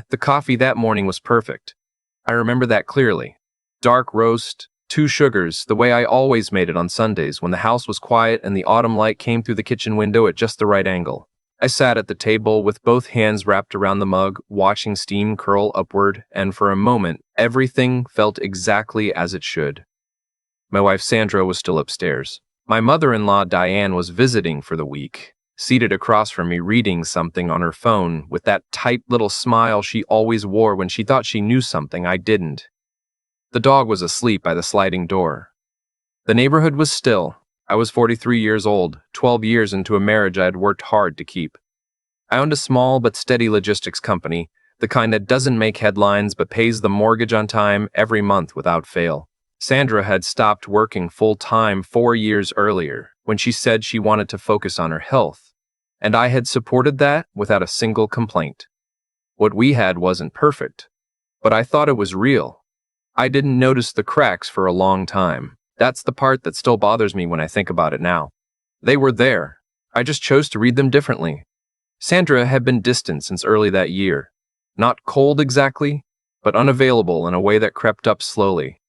The coffee that morning was perfect. I remember that clearly. Dark roast, 2 sugars, the way I always made it on Sundays when the house was quiet and the autumn light came through the kitchen window at just the right angle. I sat at the table with both hands wrapped around the mug, watching steam curl upward, and for a moment, everything felt exactly as it should. My wife Sandra was still upstairs. My mother-in-law Diane was visiting for the week, seated across from me reading something on her phone with that tight little smile she always wore when she thought she knew something I didn't. The dog was asleep by the sliding door. The neighborhood was still. I was 43 years old, 12 years into a marriage I had worked hard to keep. I owned a small but steady logistics company, the kind that doesn't make headlines but pays the mortgage on time every month without fail. Sandra had stopped working full-time 4 years earlier when she said she wanted to focus on her health, and I had supported that without a single complaint. What we had wasn't perfect, but I thought it was real. I didn't notice the cracks for a long time. That's the part that still bothers me when I think about it now. They were there. I just chose to read them differently. Sandra had been distant since early that year. Not cold exactly, but unavailable in a way that crept up slowly.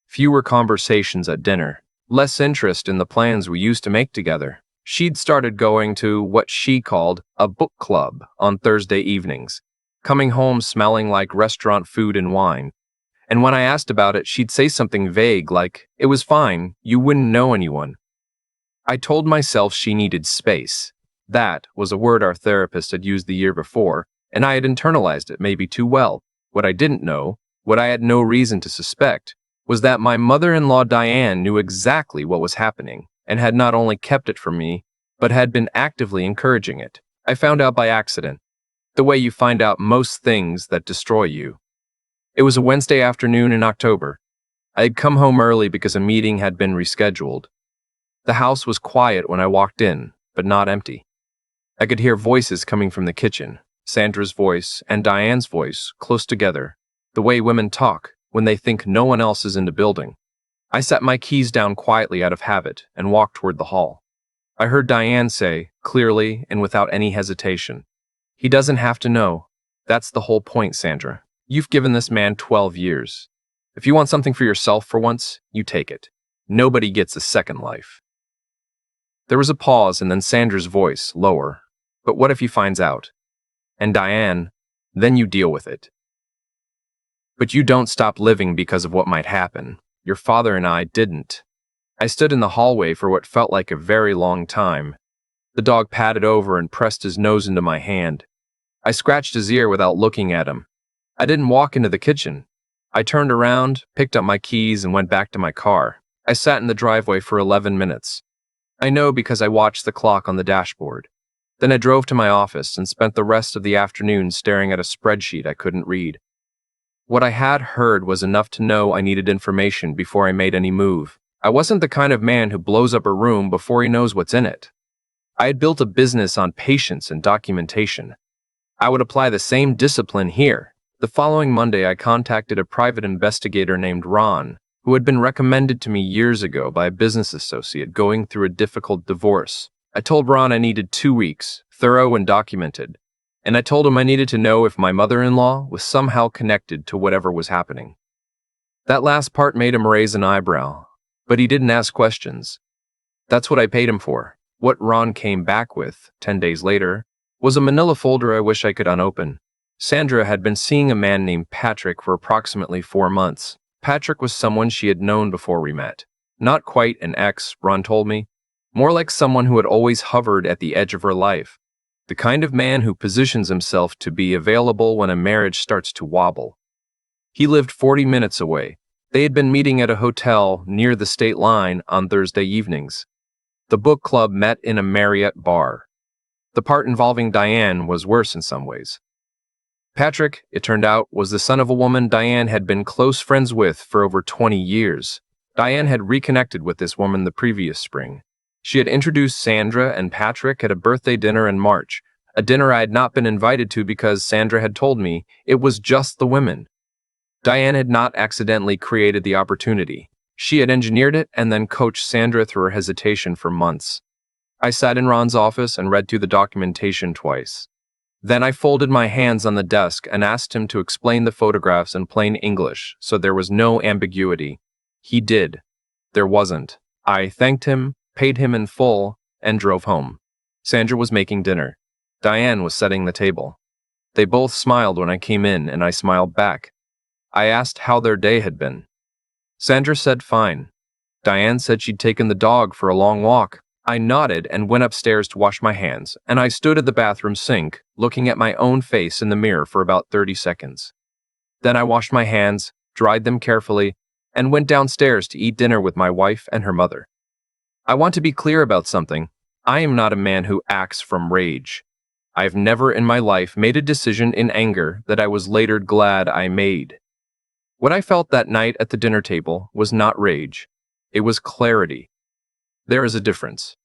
Fewer conversations at dinner, less interest in the plans we used to make together. She'd started going to what she called a book club on Thursday evenings, coming home smelling like restaurant food and wine. And when I asked about it, she'd say something vague like, "It was fine, you wouldn't know anyone." I told myself she needed space. That was a word our therapist had used the year before, and I had internalized it maybe too well. What I didn't know, what I had no reason to suspect, was that my mother-in-law Diane knew exactly what was happening, and had not only kept it from me, but had been actively encouraging it. I found out by accident, the way you find out most things that destroy you. It was a Wednesday afternoon in October. I had come home early because a meeting had been rescheduled. The house was quiet when I walked in, but not empty. I could hear voices coming from the kitchen, Sandra's voice and Diane's voice close together, the way women talk when they think no one else is in the building. I set my keys down quietly out of habit and walked toward the hall. I heard Diane say, clearly and without any hesitation, "He doesn't have to know. That's the whole point, Sandra. You've given this man 12 years. If you want something for yourself for once, you take it. Nobody gets a second life." There was a pause and then Sandra's voice, lower. "But what if he finds out? And Diane, then you deal with it. But you don't stop living because of what might happen. Your father and I didn't." I stood in the hallway for what felt like a very long time. The dog padded over and pressed his nose into my hand. I scratched his ear without looking at him. I didn't walk into the kitchen. I turned around, picked up my keys, and went back to my car. I sat in the driveway for 11 minutes. I know because I watched the clock on the dashboard. Then I drove to my office and spent the rest of the afternoon staring at a spreadsheet I couldn't read. What I had heard was enough to know I needed information before I made any move. I wasn't the kind of man who blows up a room before he knows what's in it. I had built a business on patience and documentation. I would apply the same discipline here. The following Monday, I contacted a private investigator named Ron, who had been recommended to me years ago by a business associate going through a difficult divorce. I told Ron I needed 2 weeks, thorough and documented, and I told him I needed to know if my mother-in-law was somehow connected to whatever was happening. That last part made him raise an eyebrow, but he didn't ask questions. That's what I paid him for. What Ron came back with, 10 days later, was a manila folder I wish I could unopen. Sandra had been seeing a man named Patrick for approximately 4 months. Patrick was someone she had known before we met. Not quite an ex, Ron told me. More like someone who had always hovered at the edge of her life. The kind of man who positions himself to be available when a marriage starts to wobble. He lived 40 minutes away. They had been meeting at a hotel near the state line on Thursday evenings. The book club met in a Marriott bar. The part involving Diane was worse in some ways. Patrick, it turned out, was the son of a woman Diane had been close friends with for over 20 years. Diane had reconnected with this woman the previous spring. She had introduced Sandra and Patrick at a birthday dinner in March, a dinner I had not been invited to because Sandra had told me it was just the women. Diane had not accidentally created the opportunity. She had engineered it and then coached Sandra through her hesitation for months. I sat in Ron's office and read through the documentation twice. Then I folded my hands on the desk and asked him to explain the photographs in plain English so there was no ambiguity. He did. There wasn't. I thanked him, paid him in full, and drove home. Sandra was making dinner. Diane was setting the table. They both smiled when I came in, and I smiled back. I asked how their day had been. Sandra said fine. Diane said she'd taken the dog for a long walk. I nodded and went upstairs to wash my hands, and I stood at the bathroom sink, looking at my own face in the mirror for about 30 seconds. Then I washed my hands, dried them carefully, and went downstairs to eat dinner with my wife and her mother. I want to be clear about something. I am not a man who acts from rage. I have never in my life made a decision in anger that I was later glad I made. What I felt that night at the dinner table was not rage. It was clarity. There is a difference.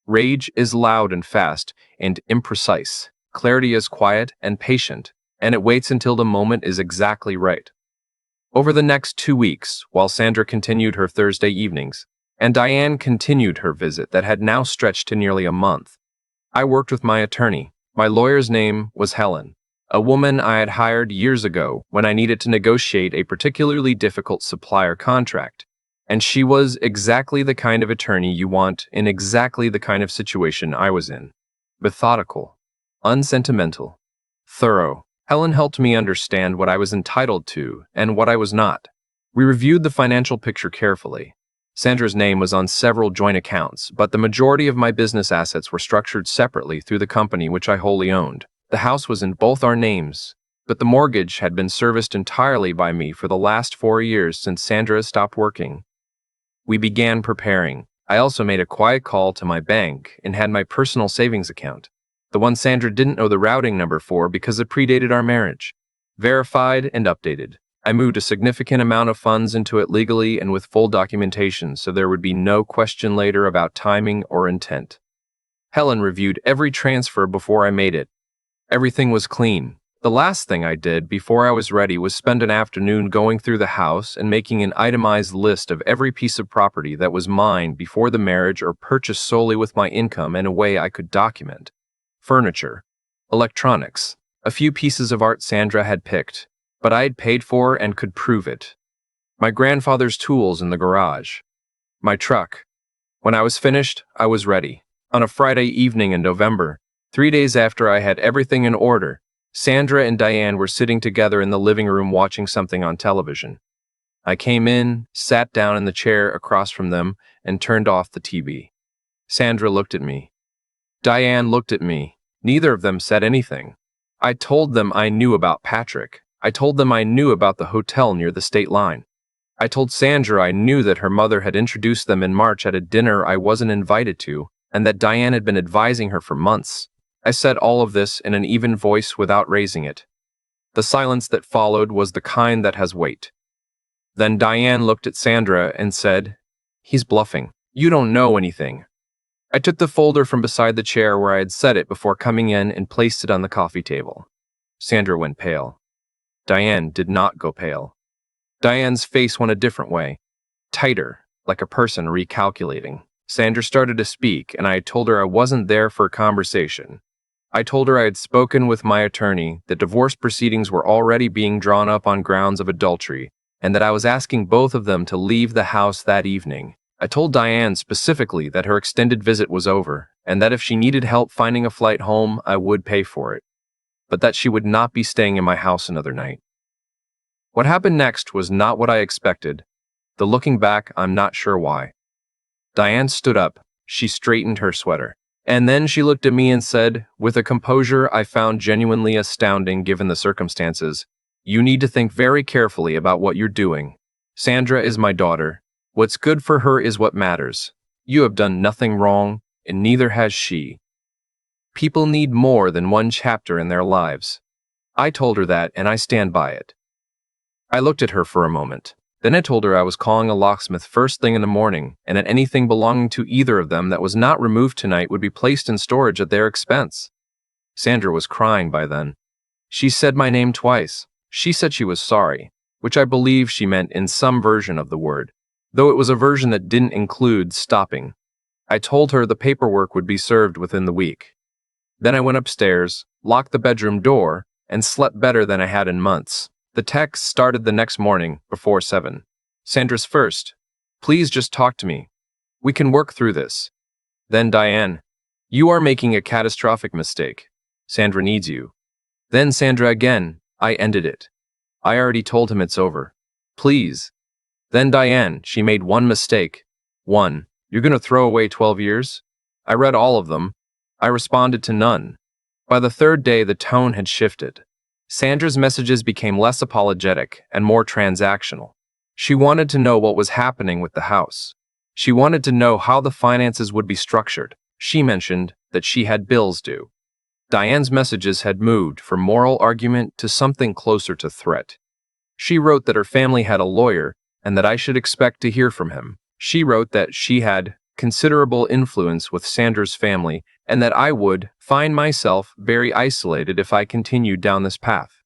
Rage is loud and fast and imprecise. Clarity is quiet and patient, and it waits until the moment is exactly right. Over the next 2 weeks, while Sandra continued her Thursday evenings, and Diane continued her visit that had now stretched to nearly a month, I worked with my attorney. My lawyer's name was Helen, a woman I had hired years ago when I needed to negotiate a particularly difficult supplier contract. And she was exactly the kind of attorney you want in exactly the kind of situation I was in. Methodical, unsentimental, thorough. Helen helped me understand what I was entitled to and what I was not. We reviewed the financial picture carefully. Sandra's name was on several joint accounts, but the majority of my business assets were structured separately through the company which I wholly owned. The house was in both our names, but the mortgage had been serviced entirely by me for the last 4 years since Sandra stopped working. We began preparing. I also made a quiet call to my bank and had my personal savings account, the one Sandra didn't know the routing number for because it predated our marriage, verified and updated. I moved a significant amount of funds into it legally and with full documentation so there would be no question later about timing or intent. Helen reviewed every transfer before I made it. Everything was clean. The last thing I did before I was ready was spend an afternoon going through the house and making an itemized list of every piece of property that was mine before the marriage or purchased solely with my income in a way I could document. Furniture, electronics, a few pieces of art Sandra had picked, but I had paid for and could prove it. My grandfather's tools in the garage. My truck. When I was finished, I was ready. On a Friday evening in November, 3 days after I had everything in order, Sandra and Diane were sitting together in the living room watching something on television. I came in, sat down in the chair across from them, and turned off the TV. Sandra looked at me. Diane looked at me. Neither of them said anything. I told them I knew about Patrick. I told them I knew about the hotel near the state line. I told Sandra I knew that her mother had introduced them in March at a dinner I wasn't invited to, and that Diane had been advising her for months. I said all of this in an even voice without raising it. The silence that followed was the kind that has weight. Then Diane looked at Sandra and said, "He's bluffing. You don't know anything." I took the folder from beside the chair where I had set it before coming in and placed it on the coffee table. Sandra went pale. Diane did not go pale. Diane's face went a different way, tighter, like a person recalculating. Sandra started to speak, and I told her I wasn't there for a conversation. I told her I had spoken with my attorney, that divorce proceedings were already being drawn up on grounds of adultery, and that I was asking both of them to leave the house that evening. I told Diane specifically that her extended visit was over, and that if she needed help finding a flight home, I would pay for it, but that she would not be staying in my house another night. What happened next was not what I expected, though looking back, I'm not sure why. Diane stood up. She straightened her sweater. And then she looked at me and said, with a composure I found genuinely astounding given the circumstances, "You need to think very carefully about what you're doing. Sandra is my daughter. What's good for her is what matters. You have done nothing wrong, and neither has she. People need more than one chapter in their lives." I told her that, and I stand by it. I looked at her for a moment. Then I told her I was calling a locksmith first thing in the morning, and that anything belonging to either of them that was not removed tonight would be placed in storage at their expense. Sandra was crying by then. She said my name twice. She said she was sorry, which I believe she meant in some version of the word, though it was a version that didn't include stopping. I told her the paperwork would be served within the week. Then I went upstairs, locked the bedroom door, and slept better than I had in months. The text started the next morning before 7. Sandra's first. Please just talk to me. We can work through this. Then Diane. You are making a catastrophic mistake. Sandra needs you. Then Sandra again. I ended it. I already told him it's over. Please. Then Diane. She made one mistake. 1. You're gonna throw away 12 years? I read all of them. I responded to none. By the third day, the tone had shifted. Sandra's messages became less apologetic and more transactional. She wanted to know what was happening with the house. She wanted to know how the finances would be structured. She mentioned that she had bills due. Diane's messages had moved from moral argument to something closer to threat. She wrote that her family had a lawyer and that I should expect to hear from him. She wrote that she had considerable influence with Sandra's family and that I would find myself very isolated if I continued down this path.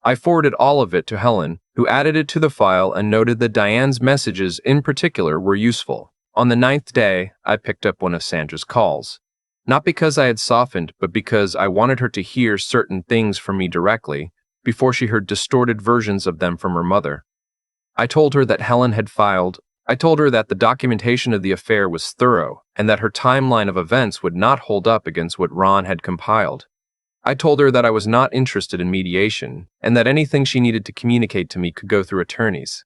I forwarded all of it to Helen, who added it to the file and noted that Diane's messages in particular were useful. On the 9th day, I picked up one of Sandra's calls. Not because I had softened, but because I wanted her to hear certain things from me directly before she heard distorted versions of them from her mother. I told her that the documentation of the affair was thorough and that her timeline of events would not hold up against what Ron had compiled. I told her that I was not interested in mediation and that anything she needed to communicate to me could go through attorneys.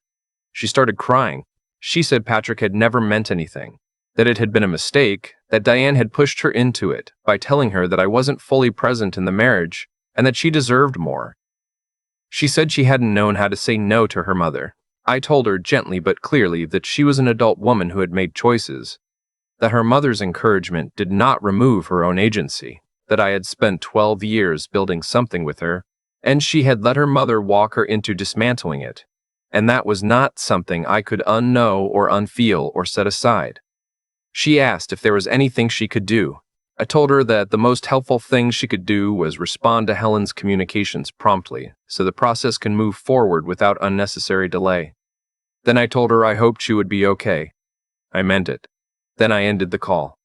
She started crying. She said Patrick had never meant anything, that it had been a mistake, that Diane had pushed her into it by telling her that I wasn't fully present in the marriage and that she deserved more. She said she hadn't known how to say no to her mother. I told her gently but clearly that she was an adult woman who had made choices, that her mother's encouragement did not remove her own agency, that I had spent 12 years building something with her, and she had let her mother walk her into dismantling it, and that was not something I could unknow or unfeel or set aside. She asked if there was anything she could do. I told her that the most helpful thing she could do was respond to Helen's communications promptly, so the process can move forward without unnecessary delay. Then I told her I hoped she would be okay. I meant it. Then I ended the call.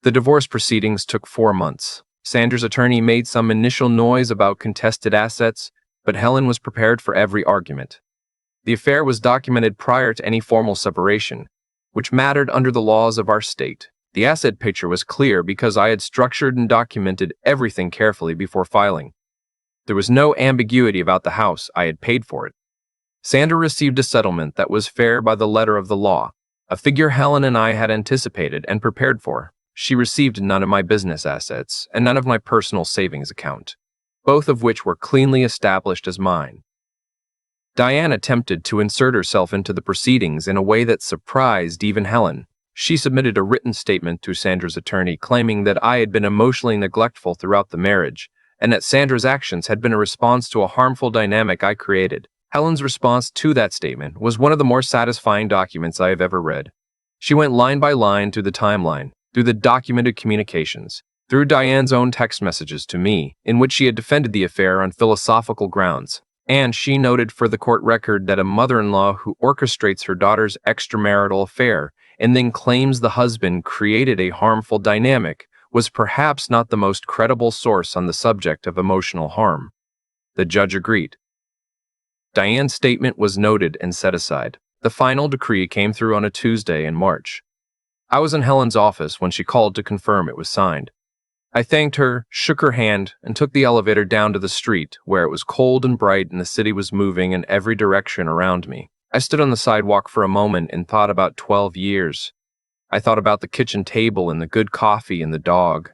The divorce proceedings took 4 months. Sandra's attorney made some initial noise about contested assets, but Helen was prepared for every argument. The affair was documented prior to any formal separation, which mattered under the laws of our state. The asset picture was clear because I had structured and documented everything carefully before filing. There was no ambiguity about the house. I had paid for it. Sandra received a settlement that was fair by the letter of the law, a figure Helen and I had anticipated and prepared for. She received none of my business assets and none of my personal savings account, both of which were cleanly established as mine. Diane attempted to insert herself into the proceedings in a way that surprised even Helen. She submitted a written statement to Sandra's attorney claiming that I had been emotionally neglectful throughout the marriage and that Sandra's actions had been a response to a harmful dynamic I created. Helen's response to that statement was one of the more satisfying documents I have ever read. She went line by line through the timeline, through the documented communications, through Diane's own text messages to me, in which she had defended the affair on philosophical grounds, and she noted for the court record that a mother-in-law who orchestrates her daughter's extramarital affair and then claims the husband created a harmful dynamic was perhaps not the most credible source on the subject of emotional harm. The judge agreed. Diane's statement was noted and set aside. The final decree came through on a Tuesday in March. I was in Helen's office when she called to confirm it was signed. I thanked her, shook her hand, and took the elevator down to the street, where it was cold and bright and the city was moving in every direction around me. I stood on the sidewalk for a moment and thought about 12 years. I thought about the kitchen table and the good coffee and the dog.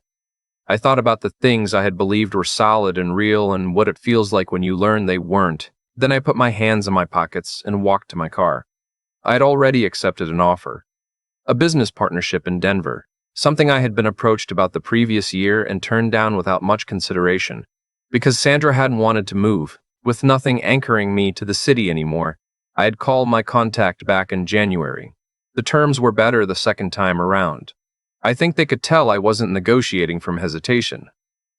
I thought about the things I had believed were solid and real and what it feels like when you learn they weren't. Then I put my hands in my pockets and walked to my car. I had already accepted an offer. A business partnership in Denver, something I had been approached about the previous year and turned down without much consideration, because Sandra hadn't wanted to move. With nothing anchoring me to the city anymore, I had called my contact back in January. The terms were better the second time around. I think they could tell I wasn't negotiating from hesitation.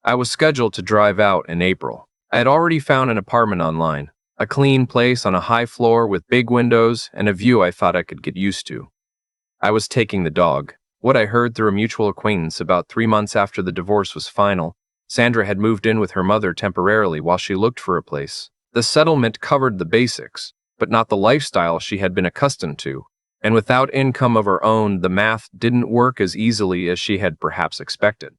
I was scheduled to drive out in April. I had already found an apartment online, a clean place on a high floor with big windows and a view I thought I could get used to. I was taking the dog. What I heard through a mutual acquaintance about 3 months after the divorce was final, Sandra had moved in with her mother temporarily while she looked for a place. The settlement covered the basics, but not the lifestyle she had been accustomed to, and without income of her own, the math didn't work as easily as she had perhaps expected.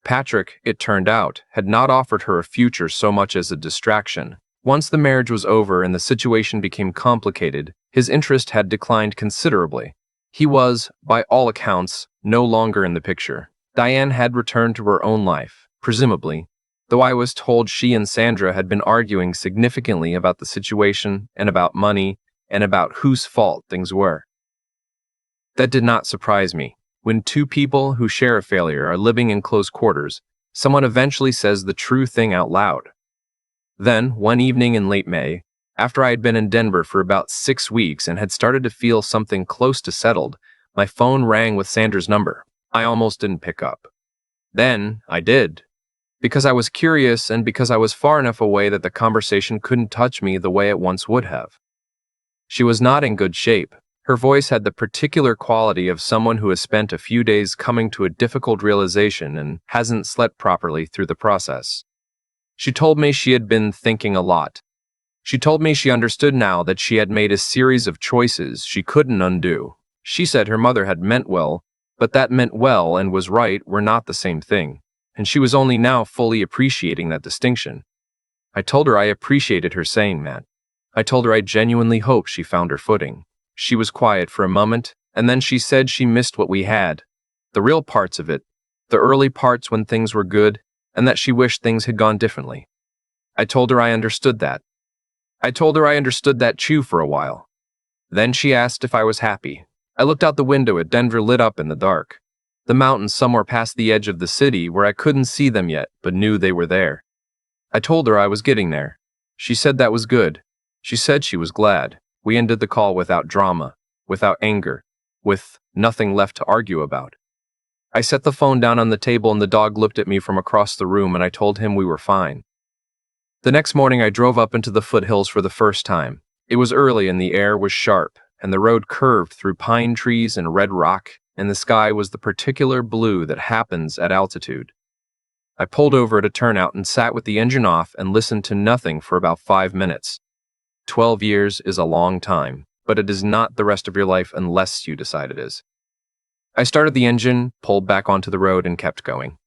Patrick, it turned out, had not offered her a future so much as a distraction. Once the marriage was over and the situation became complicated, his interest had declined considerably. He was, by all accounts, no longer in the picture. Diane had returned to her own life, presumably, though I was told she and Sandra had been arguing significantly about the situation and about money and about whose fault things were. That did not surprise me. When two people who share a failure are living in close quarters, someone eventually says the true thing out loud. Then, one evening in late May, after I had been in Denver for about 6 weeks and had started to feel something close to settled, my phone rang with Sandra's number. I almost didn't pick up. Then, I did. Because I was curious and because I was far enough away that the conversation couldn't touch me the way it once would have. She was not in good shape. Her voice had the particular quality of someone who has spent a few days coming to a difficult realization and hasn't slept properly through the process. She told me she had been thinking a lot. She told me she understood now that she had made a series of choices she couldn't undo. She said her mother had meant well, but that meant well and was right were not the same thing, and she was only now fully appreciating that distinction. I told her I appreciated her saying that. I told her I genuinely hoped she found her footing. She was quiet for a moment, and then she said she missed what we had, the real parts of it, the early parts when things were good, and that she wished things had gone differently. I told her I understood that. I told her I understood that too for a while. Then she asked if I was happy. I looked out the window at Denver lit up in the dark. The mountains somewhere past the edge of the city where I couldn't see them yet, but knew they were there. I told her I was getting there. She said that was good. She said she was glad. We ended the call without drama, without anger, with nothing left to argue about. I set the phone down on the table and the dog looked at me from across the room and I told him we were fine. The next morning I drove up into the foothills for the first time. It was early and the air was sharp, and the road curved through pine trees and red rock, and the sky was the particular blue that happens at altitude. I pulled over at a turnout and sat with the engine off and listened to nothing for about 5 minutes. 12 years is a long time, but it is not the rest of your life unless you decide it is. I started the engine, pulled back onto the road, and kept going.